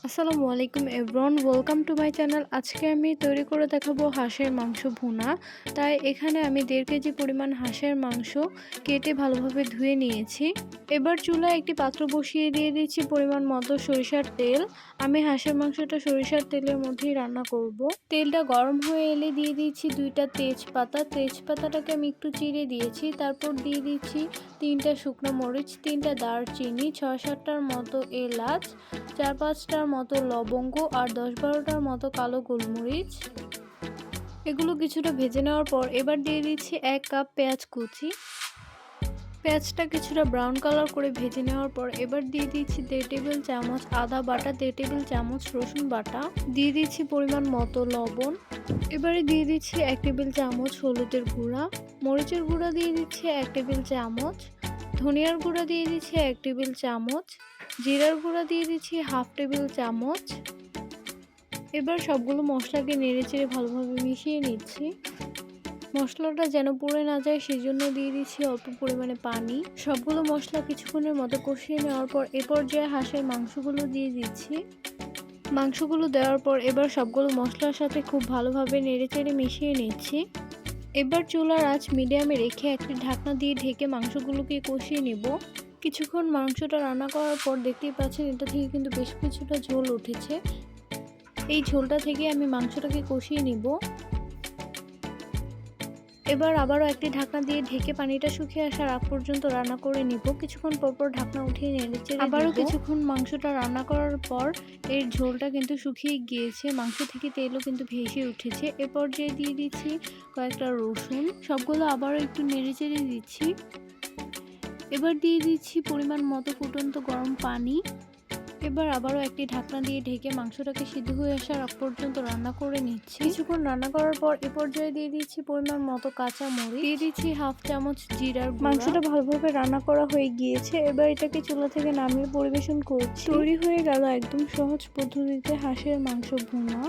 আসসালামু আলাইকুম everyone, welcome to my channel. আজকে আমি তৈরি করে দেখাবো হাঁসের মাংস ভুনা। তাই এখানে আমি 1.5 কেজি পরিমাণ হাঁসের মাংস কেটে ভালোভাবে ধুয়ে নিয়েছি। এবার চুলায় একটি পাত্র বসিয়ে দিয়ে দিচ্ছি পরিমাণ মতো সরিষার তেল। আমি হাঁসের মাংসটা সরিষার তেলের মধ্যেই রান্না করব। তেলটা গরম হয়ে এলে দিয়ে দিচ্ছি 2টা তেজপাতা। তেজপাতাটাকে আমি একটু চিড়ে দিয়েছি। তারপর দিয়ে দিচ্ছি 3টা শুকনো মরিচ, 3টা দারচিনি, 6-7টার মতো এলাচ, 4-5টার মতো লবঙ্গ আর 10-12টার মতো কালো গোলমরিচ। এগুলো কিছুটা ভেজে নেওয়ার পর এবার দিয়ে দিচ্ছি 1 কাপ পেঁয়াজ কুচি। পেঁয়াজটা কিছুটা ব্রাউন কালার করে ভেজে নেওয়ার পর এবার দিয়ে দিচ্ছি 1.5 টেবিল চামচ আদা বাটা, 1.5 টেবিল চামচ রসুন বাটা, দিয়ে দিচ্ছি পরিমাণ মতো লবণ। এবারে দিয়ে দিচ্ছি 1 টেবিল চামচ হলুদের গুঁড়া, মরিচের গুঁড়া দিয়ে দিচ্ছি 1 টেবিল চামচ, ধনিয়ার গুঁড়া দিয়ে দিচ্ছি 1 টেবিল চামচ, জিরার গুঁড়া দিয়ে দিচ্ছি 1/2 টেবিল চামচ। এবার সবগুলো মশলাকে নেড়েচেড়ে ভালোভাবে মিশিয়ে নিচ্ছি। মশলাটা যেন পুড়ে না যায় সেজন্য দিয়ে দিচ্ছি অল্প পরিমাণে পানি। সবগুলো মশলা কিছুক্ষণের মতো কষিয়ে নেওয়ার পর এ পর্যায়ে হাঁসের মাংসগুলো দিয়ে দিচ্ছি। মাংসগুলো দেওয়ার পর এবার সবগুলো মশলার সাথে খুব ভালোভাবে নেড়েচেড়ে মিশিয়ে নিচ্ছি। এবার চুলার আঁচ মিডিয়ামে রেখে একটি ঢাকনা দিয়ে ঢেকে মাংসগুলোকে কষিয়ে নেব। কিছুক্ষণ মাংসটা রান্না করার পর দেখতেই পাচ্ছেন এটা থেকে কিন্তু বেশ কিছুটা ঝোল উঠেছে। এই ঝোলটা থেকে আমি মাংসটাকে কষিয়ে নিব। এবার আবারও একটি ঢাকনা দিয়ে ঢেকে পানিটা শুকিয়ে আসার আগ পর্যন্ত রান্না করে নিব। কিছুক্ষণ পরপর ঢাকনা উঠিয়ে নেড়েচেড়ে আবারও কিছুক্ষণ মাংসটা রান্না করার পর এর ঝোলটা কিন্তু শুকিয়ে গিয়েছে, মাংস থেকে তেলও কিন্তু ভেসে উঠেছে। এ পর্যায়ে দিয়ে দিচ্ছি কয়েকটা রসুন, সবগুলো আবারও একটু নেড়েচেড়ে দিচ্ছি। এবার দিয়ে দিচ্ছি পরিমাণ মতো ফুটন্ত গরম পানি। এবার আবারও একটি ঢাকনা দিয়ে ঢেকে মাংসটাকে সিদ্ধ হয়ে আসার আগ পর্যন্ত রান্না করে নিচ্ছি। কিছুক্ষণ রান্না করার পর এ পর্যায়ে দিয়ে দিচ্ছি পরিমাণ মতো কাঁচা মরিচ, দিয়ে দিচ্ছি 1/2 চামচ জিরার গুঁড়া। মাংসটা ভালোভাবে রান্না করা হয়ে গিয়েছে। এবার এটাকে চুলা থেকে নামিয়ে পরিবেশন করছি। তৈরি হয়ে গেল একদম সহজ পদ্ধতিতে হাঁসের মাংস ভুনা।